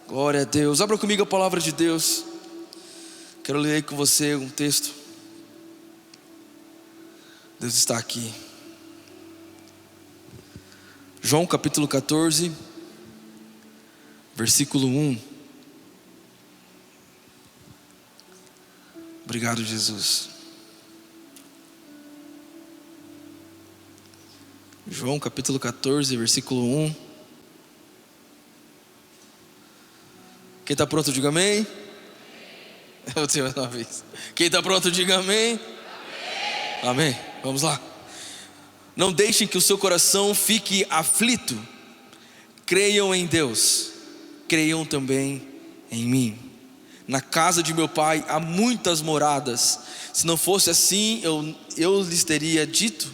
Glória a Deus. Abra comigo a palavra de Deus. Quero ler aí com você um texto. Deus está aqui. João capítulo 14, versículo 1. Obrigado, Jesus. João capítulo 14, versículo 1. Quem está pronto, diga amém. Eu vou dizer mais uma vez. Quem está pronto, diga amém. Amém. Vamos lá. Não deixem que o seu coração fique aflito. Creiam em Deus, creiam também em mim. Na casa de meu pai há muitas moradas. Se não fosse assim, eu lhes teria dito.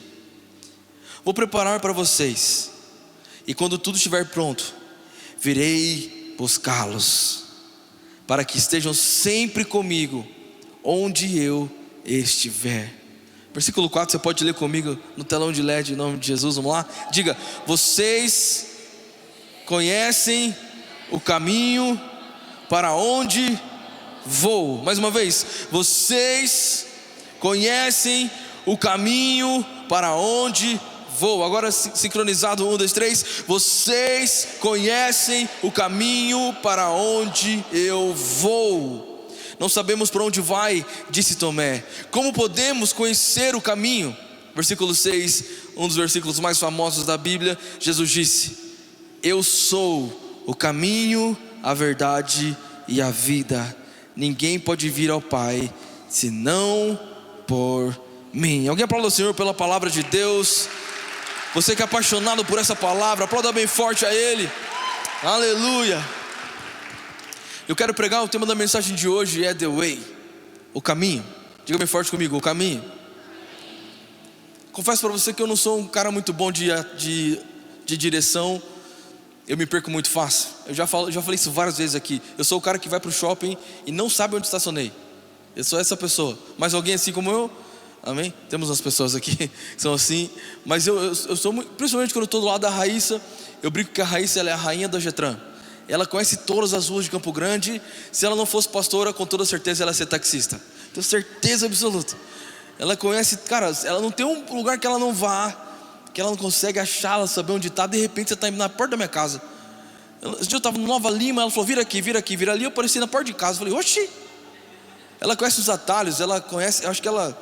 Vou preparar para vocês, e quando tudo estiver pronto, virei buscá-los, para que estejam sempre comigo, onde eu estiver. Versículo 4, você pode ler comigo no telão de LED, em nome de Jesus, vamos lá? Diga: vocês conhecem o caminho para onde vou. Mais uma vez, vocês conhecem o caminho para onde vou. Agora sincronizado, 1, 2, 3. Vocês conhecem o caminho para onde eu vou. Não sabemos para onde vai, disse Tomé. Como podemos conhecer o caminho? Versículo 6, um dos versículos mais famosos da Bíblia. Jesus disse: eu sou o caminho, a verdade e a vida. Ninguém pode vir ao Pai senão por mim. Alguém aplauda o Senhor pela palavra de Deus. Você que é apaixonado por essa palavra, aplauda bem forte a Ele. Aleluia. Eu quero pregar, o tema da mensagem de hoje é The Way, o caminho. Diga bem forte comigo: o caminho. Confesso para você que eu não sou um cara muito bom de direção. Eu me perco muito fácil. Eu já falei isso várias vezes aqui. Eu sou o cara que vai para o shopping e não sabe onde estacionei. Eu sou essa pessoa. Mas alguém assim como eu? Amém? Temos umas pessoas aqui que são assim. Mas eu sou muito, principalmente quando eu estou do lado da Raíssa. Eu brinco que a Raíssa, ela é a rainha da Getran. Ela conhece todas as ruas de Campo Grande. Se ela não fosse pastora, com toda certeza ela ia ser taxista. Tenho certeza absoluta. Ela conhece, cara, ela não tem um lugar que ela não vá, que ela não consegue achar, ela saber onde está. De repente você está indo na porta da minha casa. Esse dia eu estava no Nova Lima, ela falou: vira aqui, vira aqui, vira ali. Eu apareci na porta de casa, eu falei: oxi. Ela conhece os atalhos, ela conhece, acho que ela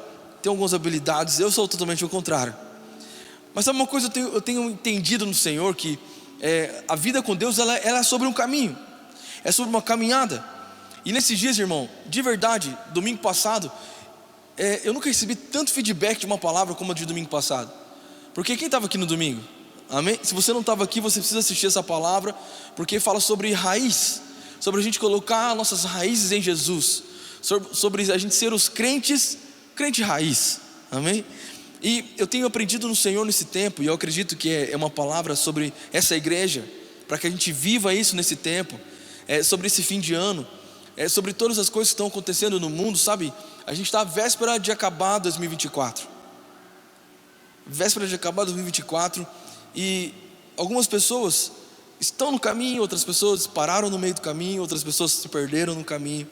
tem algumas habilidades. Eu sou totalmente o contrário. Mas sabe uma coisa, eu tenho entendido no Senhor que a vida com Deus ela é sobre um caminho, é sobre uma caminhada. E nesses dias, irmão, de verdade, domingo passado, eu nunca recebi tanto feedback de uma palavra como a de domingo passado. Porque quem estava aqui no domingo? Amém? Se você não estava aqui, você precisa assistir essa palavra, porque fala sobre raiz, sobre a gente colocar nossas raízes em Jesus, sobre a gente ser os crente raiz. Amém? E eu tenho aprendido no Senhor nesse tempo, e eu acredito que é uma palavra sobre essa igreja, para que a gente viva isso nesse tempo, sobre esse fim de ano, sobre todas as coisas que estão acontecendo no mundo, sabe? A gente está à véspera de acabar 2024. Véspera de acabar 2024, e algumas pessoas estão no caminho, outras pessoas pararam no meio do caminho, outras pessoas se perderam no caminho.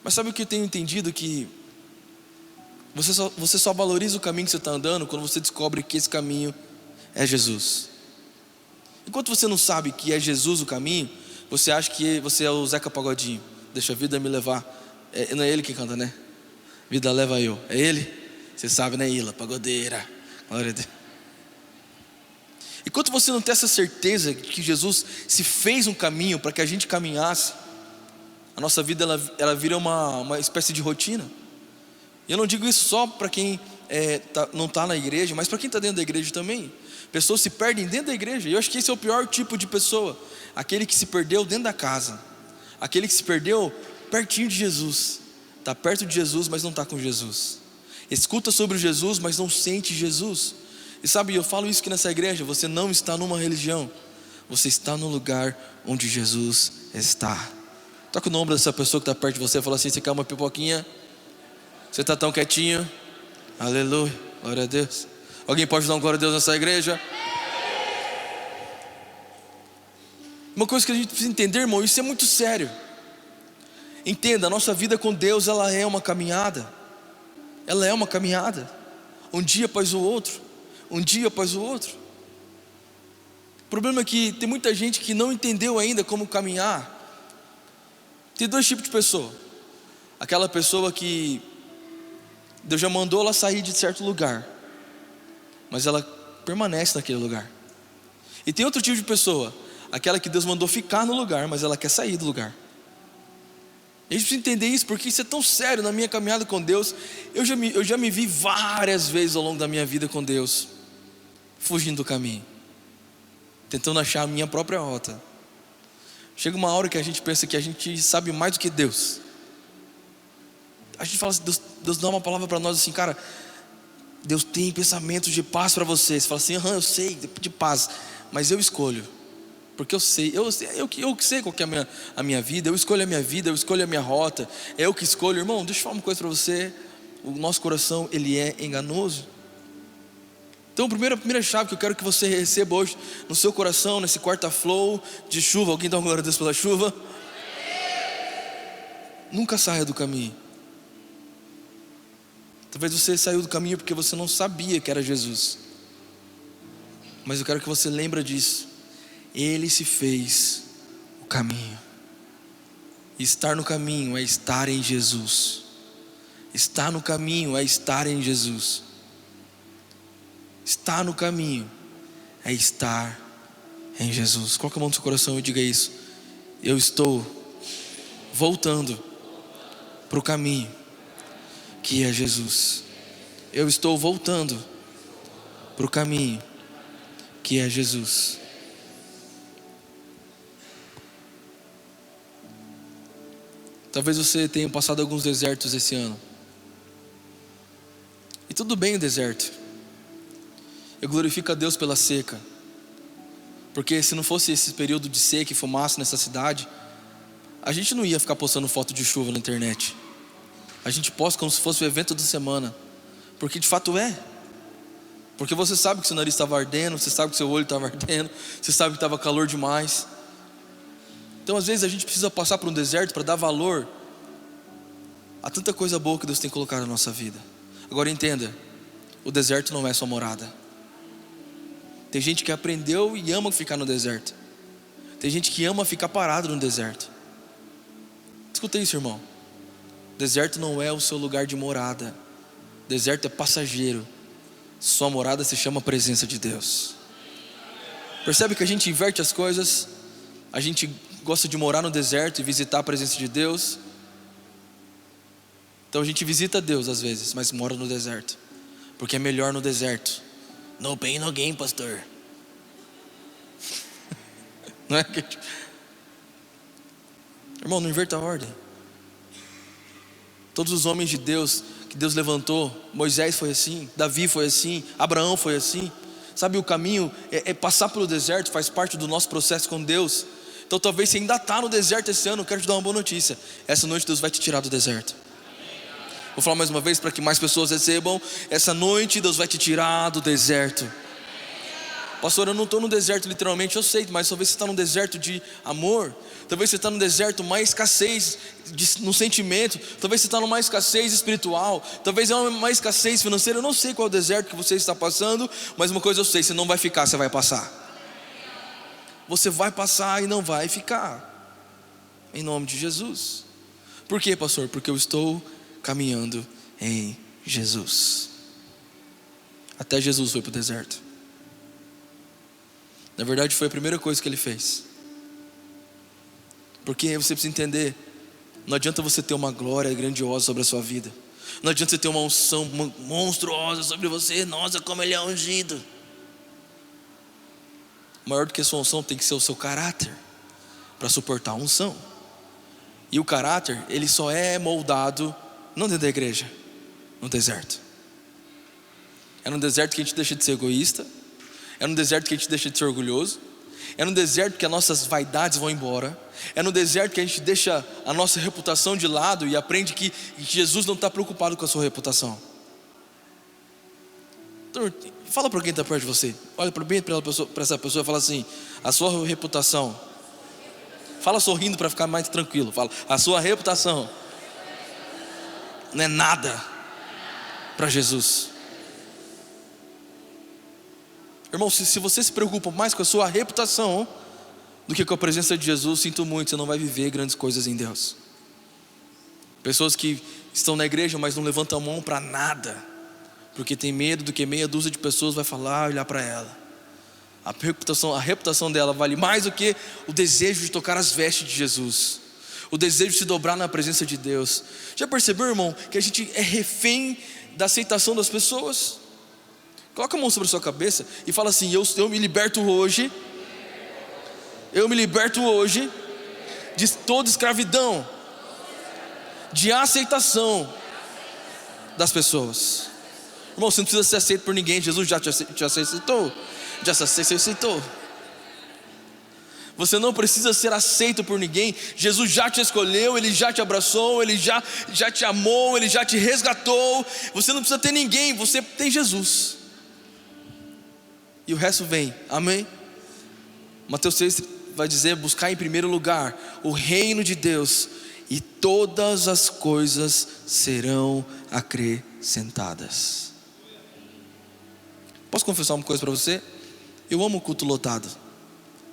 Mas sabe o que eu tenho entendido? Que você só valoriza o caminho que você está andando quando você descobre que esse caminho é Jesus. Enquanto você não sabe que é Jesus o caminho, você acha que você é o Zeca Pagodinho. Deixa a vida me levar. Não é ele que canta, né? Vida leva eu. É ele? Você sabe, né, Ila? Pagodeira. Glória a Deus. Enquanto você não tem essa certeza que Jesus se fez um caminho para que a gente caminhasse, a nossa vida ela vira uma espécie de rotina. E eu não digo isso só para quem não está na igreja, mas para quem está dentro da igreja também. Pessoas se perdem dentro da igreja. E eu acho que esse é o pior tipo de pessoa. Aquele que se perdeu dentro da casa. Aquele que se perdeu pertinho de Jesus. Está perto de Jesus, mas não está com Jesus. Escuta sobre Jesus, mas não sente Jesus. E sabe, eu falo isso aqui nessa igreja: você não está numa religião, você está no lugar onde Jesus está. Toca no ombro dessa pessoa que está perto de você e fala assim: você quer uma pipoquinha? Você está tão quietinho? Aleluia, glória a Deus. Alguém pode dar um glória a Deus nessa igreja? Uma coisa que a gente precisa entender, irmão, isso é muito sério. Entenda, a nossa vida com Deus, ela é uma caminhada. Ela é uma caminhada. Um dia após o outro. Um dia após o outro. O problema é que tem muita gente que não entendeu ainda como caminhar. Tem dois tipos de pessoa. Aquela pessoa que Deus já mandou ela sair de certo lugar, mas ela permanece naquele lugar. E tem outro tipo de pessoa, aquela que Deus mandou ficar no lugar, mas ela quer sair do lugar. A gente precisa entender isso, porque isso é tão sério na minha caminhada com Deus. Eu já me vi várias vezes ao longo da minha vida com Deus fugindo do caminho, tentando achar a minha própria rota. Chega uma hora que a gente pensa que a gente sabe mais do que Deus. A gente fala assim, Deus dá uma palavra para nós assim, cara, Deus tem pensamentos de paz para você. Você fala assim, eu sei, de paz, mas eu escolho. Porque eu sei qual que é a minha vida. Eu escolho a minha vida, eu escolho a minha rota. É eu que escolho. Irmão, deixa eu falar uma coisa para você. O nosso coração, ele é enganoso. Então a primeira chave que eu quero que você receba hoje no seu coração, nesse quarta flow de chuva. Alguém dá uma glória a Deus pela chuva? Nunca saia do caminho. Talvez você saiu do caminho porque você não sabia que era Jesus. Mas eu quero que você lembre disso. Ele se fez o caminho. E estar no caminho é estar em Jesus. Estar no caminho é estar em Jesus. Estar no caminho é estar em Jesus. Coloque a mão no seu coração e diga isso. Eu estou voltando para o caminho que é Jesus. Eu estou voltando para o caminho que é Jesus. Talvez você tenha passado alguns desertos esse ano. E tudo bem o deserto. Eu glorifico a Deus pela seca. Porque se não fosse esse período de seca e fumaça nessa cidade, a gente não ia ficar postando foto de chuva na internet. A gente posta como se fosse o evento da semana. Porque de fato é. Porque você sabe que seu nariz estava ardendo, você sabe que seu olho estava ardendo, você sabe que estava calor demais. Então às vezes a gente precisa passar por um deserto para dar valor a tanta coisa boa que Deus tem colocado na nossa vida. Agora entenda, o deserto não é sua morada. Tem gente que aprendeu e ama ficar no deserto. Tem gente que ama ficar parado no deserto. Escuta isso, irmão. Deserto não é o seu lugar de morada. Deserto é passageiro. Sua morada se chama presença de Deus. Percebe que a gente inverte as coisas. A gente gosta de morar no deserto e visitar a presença de Deus. Então a gente visita Deus às vezes, mas mora no deserto. Porque é melhor no deserto. No pain, no gain, pastor. Não é? Irmão, não inverta a ordem. Todos os homens de Deus que Deus levantou, Moisés foi assim, Davi foi assim, Abraão foi assim. Sabe, o caminho é passar pelo deserto, faz parte do nosso processo com Deus. Então talvez você ainda está no deserto esse ano. Eu quero te dar uma boa notícia. Essa noite Deus vai te tirar do deserto. Vou falar mais uma vez para que mais pessoas recebam. Essa noite Deus vai te tirar do deserto. Pastor, eu não estou no deserto literalmente, eu sei, mas talvez você está num deserto de amor. Talvez você está num deserto, uma escassez no sentimento. Talvez você está numa escassez espiritual. Talvez é uma escassez financeira. Eu não sei qual é o deserto que você está passando, mas uma coisa eu sei, você não vai ficar, você vai passar. Você vai passar e não vai ficar. Em nome de Jesus. Por quê, pastor? Porque eu estou caminhando em Jesus. Até Jesus foi para o deserto. Na verdade foi a primeira coisa que ele fez. Porque você precisa entender, não adianta você ter uma glória grandiosa sobre a sua vida. Não adianta você ter uma unção monstruosa sobre você. Nossa, como ele é ungido. Maior do que a sua unção tem que ser o seu caráter para suportar a unção. E o caráter, ele só é moldado não dentro da igreja, no deserto. É no deserto que a gente deixa de ser egoísta. É no deserto que a gente deixa de ser orgulhoso. É no deserto que as nossas vaidades vão embora. É no deserto que a gente deixa a nossa reputação de lado e aprende que Jesus não está preocupado com a sua reputação. Então, fala para quem está perto de você. Olha para essa pessoa e fala assim: a sua reputação Fala sorrindo para ficar mais tranquilo. Fala, a sua reputação não é nada para Jesus. Irmão, se você se preocupa mais com a sua reputação do que com a presença de Jesus, sinto muito, você não vai viver grandes coisas em Deus. Pessoas que estão na igreja, mas não levantam a mão para nada, porque tem medo do que meia dúzia de pessoas vai falar, olhar para ela. A reputação dela vale mais do que o desejo de tocar as vestes de Jesus, o desejo de se dobrar na presença de Deus. Já percebeu, irmão, que a gente é refém da aceitação das pessoas? Coloca a mão sobre a sua cabeça e fala assim: eu me liberto hoje. Eu me liberto hoje de toda escravidão, de aceitação das pessoas. Irmão, você não precisa ser aceito por ninguém. Jesus já te aceitou. Já se aceitou. Você não precisa ser aceito por ninguém. Jesus já te escolheu, Ele já te abraçou, Ele já te amou, Ele já te resgatou. Você não precisa ter ninguém, você tem Jesus. E o resto vem, amém? Mateus 6 vai dizer: buscar em primeiro lugar o reino de Deus, e todas as coisas serão acrescentadas. Posso confessar uma coisa para você? Eu amo o culto lotado,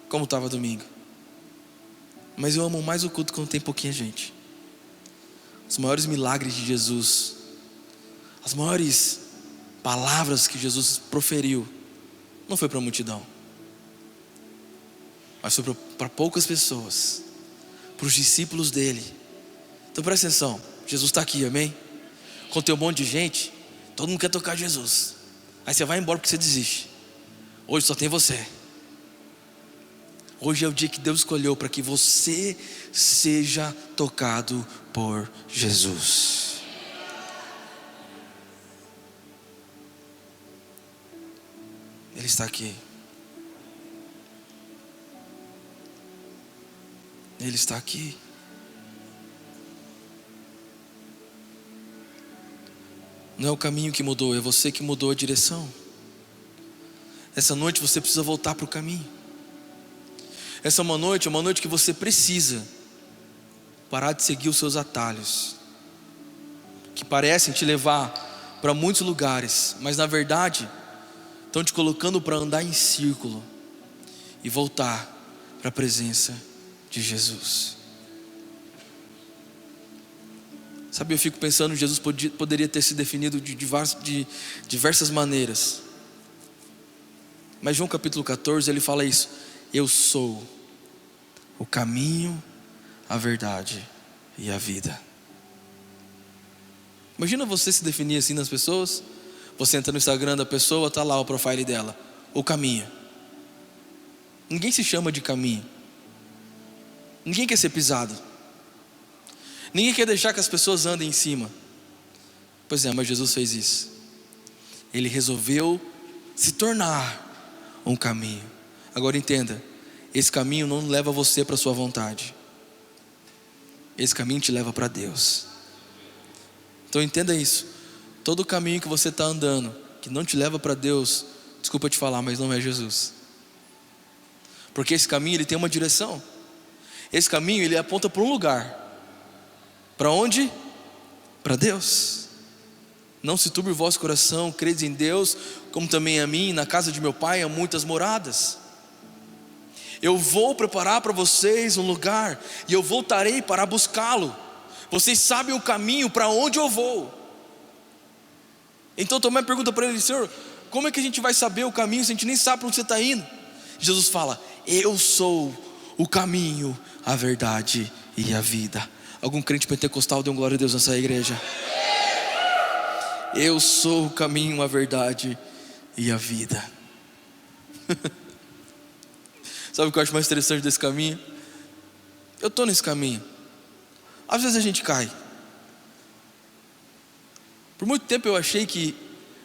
como estava domingo. Mas eu amo mais o culto quando tem pouquinha gente. Os maiores milagres de Jesus, as maiores palavras que Jesus proferiu, não foi para a multidão, mas foi para poucas pessoas, para os discípulos dele. Então presta atenção, Jesus está aqui, amém? Quando tem um monte de gente, todo mundo quer tocar Jesus. Aí você vai embora porque você desiste. Hoje só tem você. Hoje é o dia que Deus escolheu para que você seja tocado por Jesus. Ele está aqui. Ele está aqui. Não é o caminho que mudou, é você que mudou a direção. Essa noite você precisa voltar para o caminho. Essa é uma noite que você precisa parar de seguir os seus atalhos, que parecem te levar para muitos lugares, mas na verdade estão te colocando para andar em círculo, e voltar para a presença de Jesus. Sabe, eu fico pensando, Jesus poderia ter se definido de diversas maneiras. Mas João capítulo 14, ele fala isso: eu sou o caminho, a verdade e a vida. Imagina você se definir assim nas pessoas. Você entra no Instagram da pessoa, está lá o profile dela: o caminho. Ninguém se chama de caminho. Ninguém quer ser pisado. Ninguém quer deixar que as pessoas andem em cima. Pois é, mas Jesus fez isso. Ele resolveu se tornar um caminho. Agora entenda, esse caminho não leva você para a sua vontade. Esse caminho te leva para Deus. Então entenda isso. Todo caminho que você está andando que não te leva para Deus, desculpa te falar, mas não é Jesus. Porque esse caminho, ele tem uma direção. Esse caminho, ele aponta para um lugar. Para onde? Para Deus. Não se turbe o vosso coração, credes em Deus, como também a mim. Na casa de meu pai há muitas moradas. Eu vou preparar para vocês um lugar, e eu voltarei para buscá-lo. Vocês sabem o caminho para onde eu vou. Então Tomé pergunta para ele: Senhor, como é que a gente vai saber o caminho se a gente nem sabe para onde você está indo? Jesus fala: eu sou o caminho, a verdade e a vida. Algum crente pentecostal dê um glória a Deus nessa igreja? Eu sou o caminho, a verdade e a vida. Sabe o que eu acho mais interessante desse caminho? Eu estou nesse caminho. Às vezes a gente cai. Por muito tempo eu achei que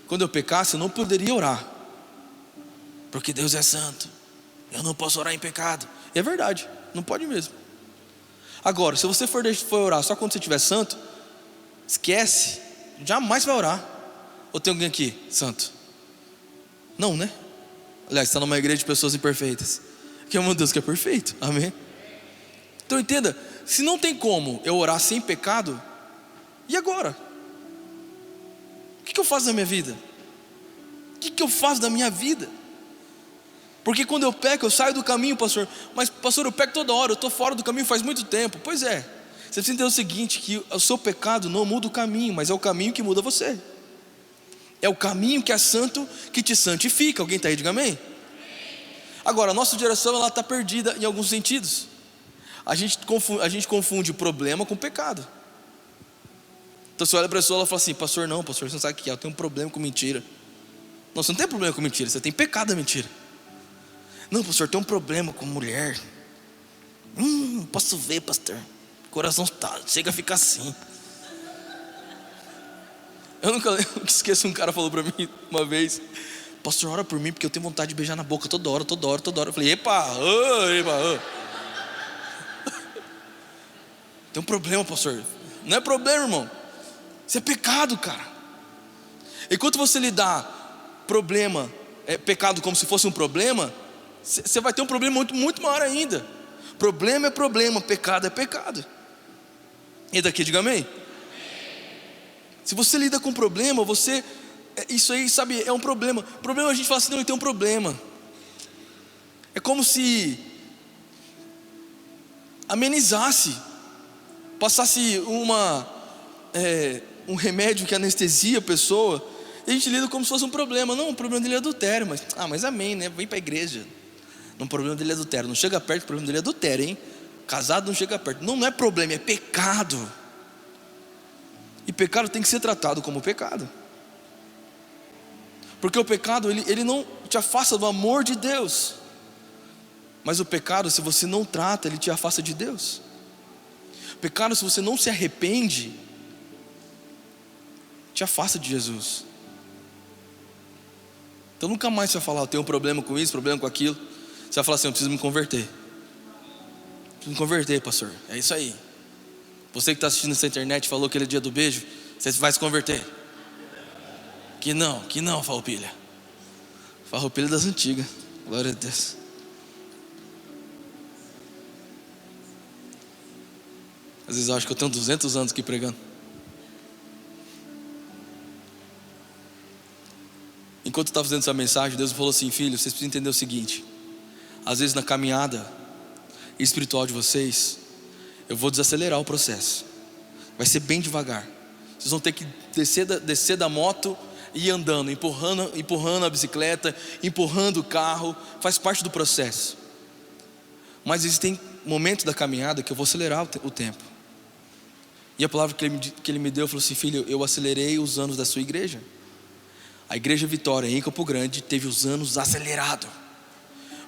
quando eu pecasse eu não poderia orar, porque Deus é santo, eu não posso orar em pecado. E é verdade, não pode mesmo. Agora, se você for orar só quando você estiver santo, esquece, jamais vai orar. Ou tem alguém aqui santo? Não, né? Aliás, está numa igreja de pessoas imperfeitas, que é um Deus que é perfeito, amém? Então entenda, se não tem como eu orar sem pecado, e agora? O que eu faço da minha vida? O que eu faço da minha vida? Porque quando eu peco, eu saio do caminho, pastor. Mas pastor, eu peco toda hora, eu estou fora do caminho faz muito tempo. Pois é, você precisa entender o seguinte, que o seu pecado não muda o caminho, mas é o caminho que muda você. É o caminho que é santo, que te santifica. Alguém está aí, diga amém. Agora, a nossa geração, ela está perdida em alguns sentidos. A gente confunde problema com pecado. Então você olha para a pessoa, ela fala assim, pastor, você não sabe o que é, eu tenho um problema com mentira. Não, você não tem problema com mentira, você tem pecado da mentira. Não, pastor, tem um problema com mulher. Posso ver, pastor, o coração chega a ficar assim. Eu nunca esqueço, um cara falou para mim uma vez, pastor, ora por mim, porque eu tenho vontade de beijar na boca toda hora. Eu falei, epa. Tem um problema, pastor. Não é problema, irmão, isso é pecado, cara. Enquanto você lidar pecado como se fosse um problema, você vai ter um problema muito, muito maior ainda. Problema é problema, pecado é pecado. E daqui, diga amém. Se você lida com problema, isso aí, sabe, é um problema. Problema, a gente fala assim, não, tem um problema. É como se amenizasse, passasse um remédio que anestesia a pessoa, e a gente lida como se fosse um problema. Não, o problema dele é adultério, mas amém, né? Vem para a igreja. Não, o problema dele é adultério. Não chega perto, o problema dele é adultério, hein? Casado não chega perto. Não é problema, é pecado. E pecado tem que ser tratado como pecado. Porque o pecado, ele não te afasta do amor de Deus. Mas o pecado, se você não trata, ele te afasta de Deus. O pecado, se você não se arrepende, te afasta de Jesus. Então nunca mais você vai falar, eu tenho um problema com isso, problema com aquilo. Você vai falar assim, eu preciso me converter. Preciso me converter, pastor. É isso aí. Você que está assistindo essa internet, falou que ele é dia do beijo, você vai se converter. Que não, Farroupilha. Farroupilha das antigas. Glória a Deus. Às vezes eu acho que eu tenho 200 anos aqui pregando. Enquanto eu estava fazendo essa mensagem, Deus falou assim, filho, vocês precisam entender o seguinte. Às vezes na caminhada espiritual de vocês, eu vou desacelerar o processo. Vai ser bem devagar. Vocês vão ter que descer da moto e ir andando, empurrando a bicicleta, empurrando o carro. Faz parte do processo. Mas existem momentos da caminhada que eu vou acelerar o tempo. E a palavra que ele me deu, falou assim, filho, eu acelerei os anos da sua igreja. A igreja Vitória em Campo Grande teve os anos acelerados.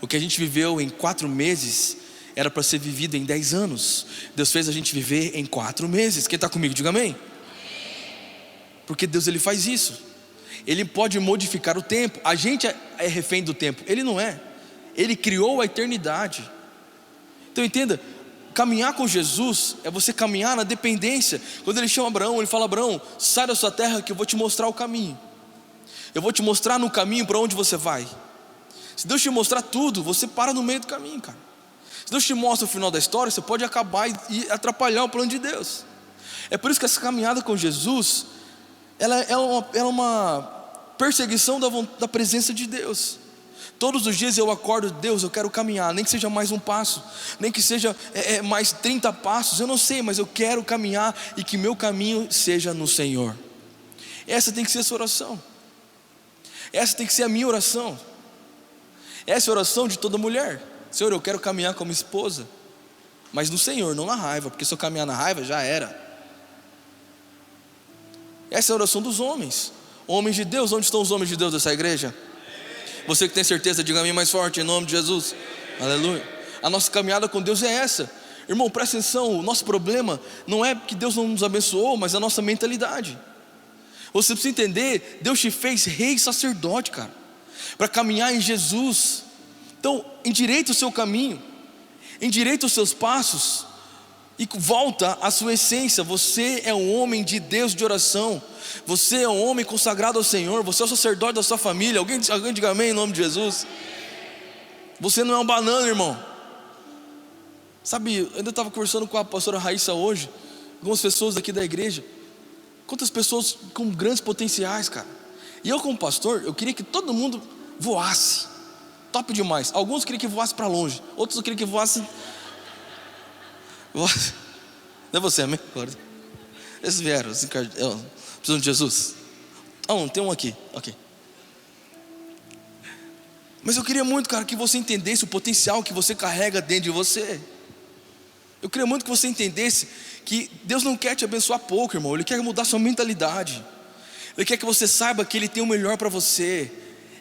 O que a gente viveu em 4 meses era para ser vivido em 10 anos. Deus fez a gente viver em 4 meses. Quem está comigo, diga amém. Porque Deus, ele faz isso. Ele pode modificar o tempo. A gente é refém do tempo, ele não é. Ele criou a eternidade. Então entenda, caminhar com Jesus é você caminhar na dependência. Quando ele chama Abraão, ele fala, Abraão, sai da sua terra que eu vou te mostrar o caminho. Eu vou te mostrar no caminho para onde você vai. Se Deus te mostrar tudo, você para no meio do caminho, cara. Se Deus te mostra o final da história, você pode acabar e atrapalhar o plano de Deus. É por isso que essa caminhada com Jesus, ela é uma perseguição da presença de Deus. Todos os dias eu acordo, Deus, eu quero caminhar, nem que seja mais um passo, nem que seja mais 30 passos, eu não sei, mas eu quero caminhar e que meu caminho seja no Senhor. Essa tem que ser a sua oração. Essa tem que ser a minha oração. Essa é a oração de toda mulher. Senhor, eu quero caminhar como esposa, mas no Senhor, não na raiva, porque se eu caminhar na raiva, já era. Essa é a oração dos homens. Homens de Deus, onde estão os homens de Deus dessa igreja? Você que tem certeza, diga a mim mais forte, em nome de Jesus. Aleluia. A nossa caminhada com Deus é essa. Irmão, presta atenção, o nosso problema não é que Deus não nos abençoou, mas a nossa mentalidade. Você precisa entender, Deus te fez rei e sacerdote, cara, para caminhar em Jesus. Então, endireita o seu caminho, endireita os seus passos e volta à sua essência. Você é um homem de Deus de oração. Você é um homem consagrado ao Senhor. Você é o sacerdote da sua família. Alguém diga amém em nome de Jesus. Você não é um banana, irmão. Sabe, eu ainda estava conversando com a pastora Raíssa hoje, algumas pessoas aqui da igreja. Quantas pessoas com grandes potenciais, cara. E eu como pastor, eu queria que todo mundo voasse. Top demais. Alguns queriam que voasse para longe, outros eu queria que voasse. Não é você, amém? Esses vieram, precisam de Jesus. Não, tem um aqui, ok. Mas eu queria muito, cara, que você entendesse o potencial que você carrega dentro de você. Eu queria muito que você entendesse que Deus não quer te abençoar pouco, irmão. Ele quer mudar sua mentalidade. Ele quer que você saiba que Ele tem o melhor para você.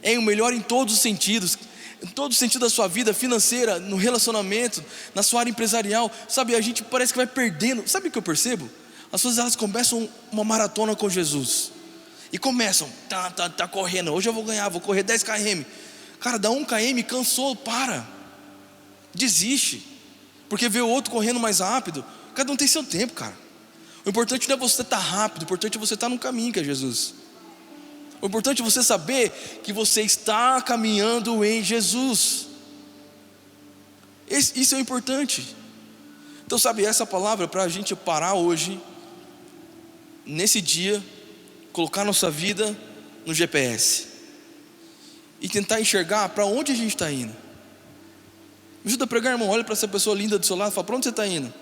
É o melhor em todos os sentidos. Em todo o sentido da sua vida financeira, no relacionamento, na sua área empresarial. Sabe, a gente parece que vai perdendo. Sabe o que eu percebo? As pessoas, elas começam uma maratona com Jesus. E começam, tá correndo. Hoje eu vou ganhar, vou correr 10 km. Cara, dá 1 km, cansou, para. Desiste. Porque vê o outro correndo mais rápido. Cada um tem seu tempo, cara. O importante não é você estar rápido. O importante é você estar no caminho que é Jesus. O importante é você saber que você está caminhando em Jesus. Isso é importante. Então, sabe, essa palavra para a gente parar hoje, nesse dia, colocar nossa vida no GPS e tentar enxergar para onde a gente está indo. Me ajuda a pregar, irmão. Olha para essa pessoa linda do seu lado e fala: para onde você está indo?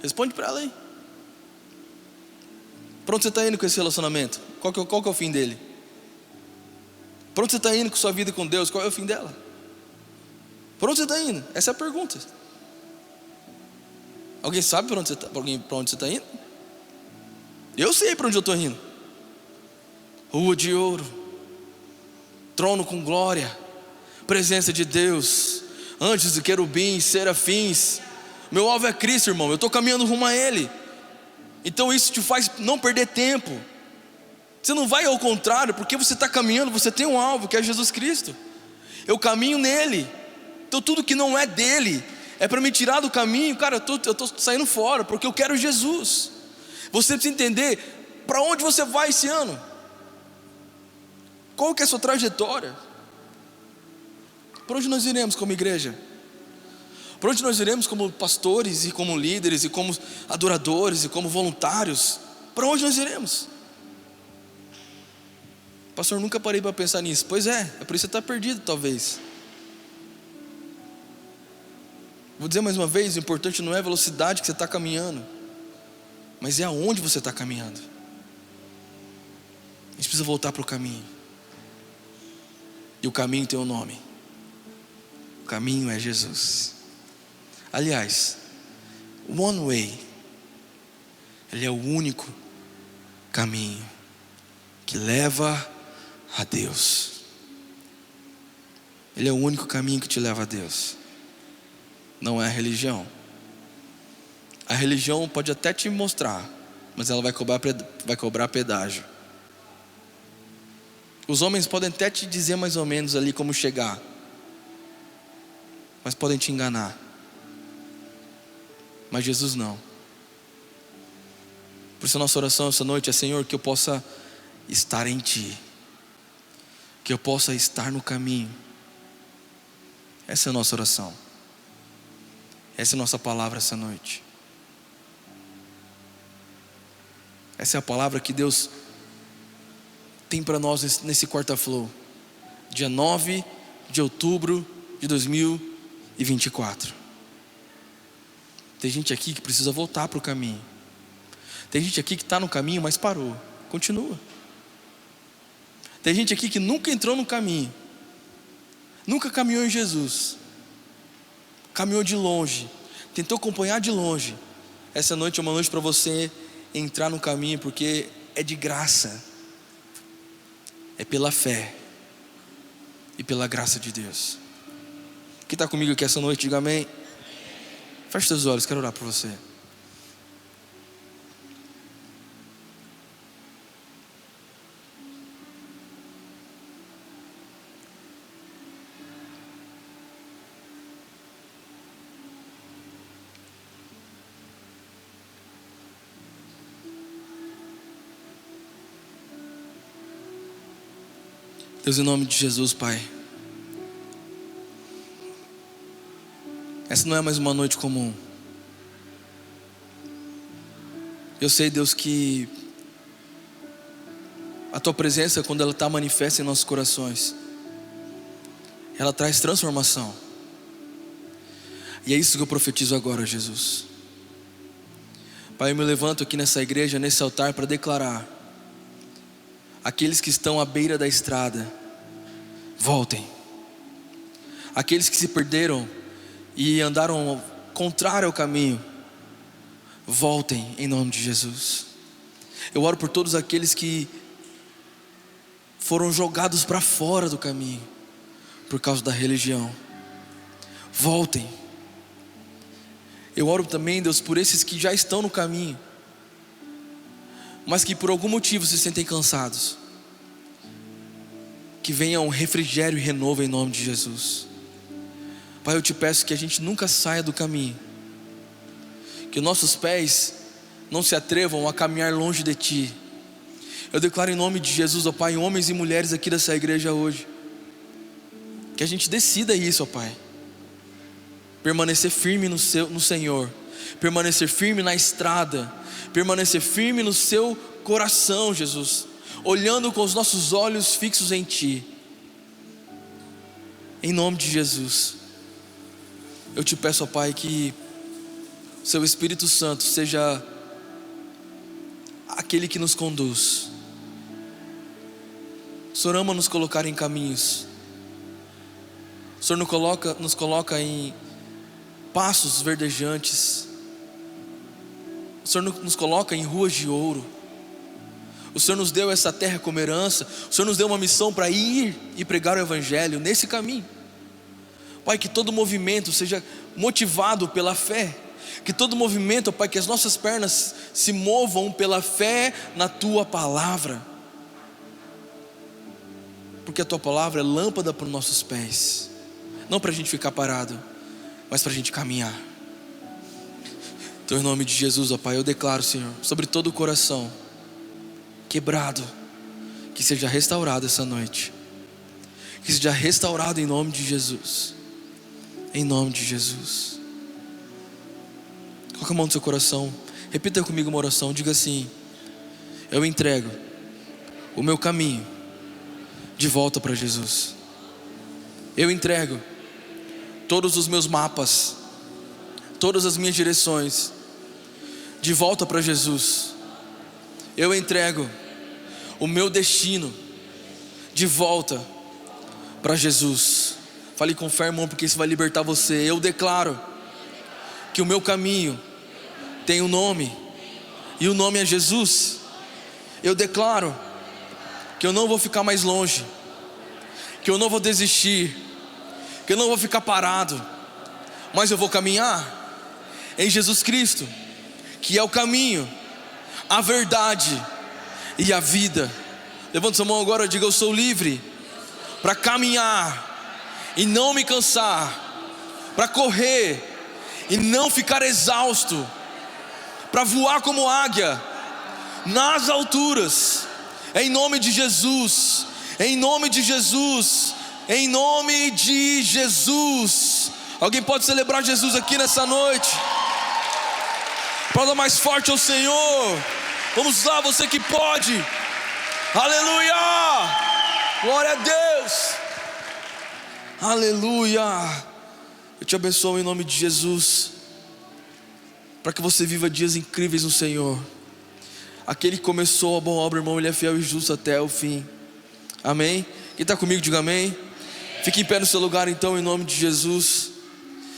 Responde para ela aí. Para onde você está indo com esse relacionamento? Qual que é o fim dele? Para onde você está indo com sua vida com Deus? Qual é o fim dela? Para onde você está indo? Essa é a pergunta. Alguém sabe para onde você está indo? Eu sei para onde eu estou indo. Rua de ouro, trono com glória, presença de Deus, anjos e querubins, serafins. Meu alvo é Cristo, irmão. Eu estou caminhando rumo a Ele. Então isso te faz não perder tempo. Você não vai ao contrário, porque você está caminhando, você tem um alvo que é Jesus Cristo. Eu caminho nele. Então tudo que não é dele é para me tirar do caminho. Cara, eu estou saindo fora, porque eu quero Jesus. Você precisa entender para onde você vai esse ano. Qual que é a sua trajetória? Para onde nós iremos como igreja? Para onde nós iremos como pastores e como líderes e como adoradores e como voluntários? Para onde nós iremos? Pastor, nunca parei para pensar nisso. Pois é por isso que você está perdido talvez. Vou dizer mais uma vez, o importante não é a velocidade que você está caminhando, mas é aonde você está caminhando. A gente precisa voltar para o caminho. E o caminho tem um nome. O caminho é Jesus. Aliás, one way, ele é o único caminho que leva a Deus. Ele é o único caminho que te leva a Deus. Não é a religião. A religião pode até te mostrar, mas ela vai cobrar pedágio. Os homens podem até te dizer mais ou menos ali como chegar, mas podem te enganar. Mas Jesus não. Por isso a nossa oração essa noite é: Senhor, que eu possa estar em Ti, que eu possa estar no caminho. Essa é a nossa oração. Essa é a nossa palavra essa noite. Essa é a palavra que Deus tem para nós nesse Quarta Flow, dia 9 de outubro de 2024. Tem gente aqui que precisa voltar para o caminho. Tem gente aqui que está no caminho, mas parou. Continua. Tem gente aqui que nunca entrou no caminho, nunca caminhou em Jesus, caminhou de longe, tentou acompanhar de longe. Essa noite é uma noite para você entrar no caminho, porque é de graça. É pela fé e pela graça de Deus. Quem está comigo aqui essa noite, diga amém. Feche seus olhos, quero orar por você. Deus, em nome de Jesus, Pai, essa não é mais uma noite comum. Eu sei, Deus, que a Tua presença, quando ela está manifesta em nossos corações, ela traz transformação. E é isso que eu profetizo agora, Jesus. Pai, eu me levanto aqui nessa igreja, nesse altar, para declarar: aqueles que estão à beira da estrada, voltem. Aqueles que se perderam e andaram contrário ao caminho, voltem em nome de Jesus. Eu oro por todos aqueles que foram jogados para fora do caminho por causa da religião, voltem. Eu oro também, Deus, por esses que já estão no caminho, mas que por algum motivo se sentem cansados, que venha um refrigério e renovo em nome de Jesus. Pai, eu te peço que a gente nunca saia do caminho, que nossos pés não se atrevam a caminhar longe de Ti. Eu declaro em nome de Jesus, ó Pai, homens e mulheres aqui dessa igreja hoje, que a gente decida isso, ó Pai, permanecer firme no Senhor, permanecer firme na estrada, permanecer firme no Seu coração, Jesus, olhando com os nossos olhos fixos em Ti. Em nome de Jesus, eu te peço, ó Pai, que Seu Espírito Santo seja aquele que nos conduz. O Senhor ama nos colocar em caminhos. O Senhor nos coloca em passos verdejantes. O Senhor nos coloca em ruas de ouro. O Senhor nos deu essa terra como herança. O Senhor nos deu uma missão para ir e pregar o Evangelho nesse caminho. Pai, que todo movimento seja motivado pela fé. Que todo movimento, Pai, que as nossas pernas se movam pela fé na Tua palavra. Porque a Tua palavra é lâmpada para os nossos pés. Não para a gente ficar parado, mas para a gente caminhar. Então, em nome de Jesus, ó Pai, eu declaro, Senhor, sobre todo o coração quebrado, que seja restaurado essa noite. Que seja restaurado em nome de Jesus. Em nome de Jesus. Coloca a mão no seu coração. Repita comigo uma oração. Diga assim: eu entrego o meu caminho de volta para Jesus. Eu entrego todos os meus mapas, todas as minhas direções de volta para Jesus. Eu entrego o meu destino de volta para Jesus. Fale com fé, irmão, porque isso vai libertar você. Eu declaro que o meu caminho tem um nome, e o nome é Jesus. Eu declaro que eu não vou ficar mais longe, que eu não vou desistir, que eu não vou ficar parado, mas eu vou caminhar em Jesus Cristo, que é o caminho, a verdade e a vida. Levanta sua mão agora e diga: eu sou livre para caminhar e não me cansar, para correr e não ficar exausto, para voar como águia nas alturas, em nome de Jesus, em nome de Jesus, em nome de Jesus. Alguém pode celebrar Jesus aqui nessa noite? Fala mais forte ao Senhor. Vamos lá, você que pode. Aleluia, glória a Deus, aleluia. Eu te abençoo em nome de Jesus, para que você viva dias incríveis no Senhor. Aquele que começou a boa obra, irmão, Ele é fiel e justo até o fim. Amém? Quem está comigo, diga amém. Fique em pé no seu lugar então, em nome de Jesus.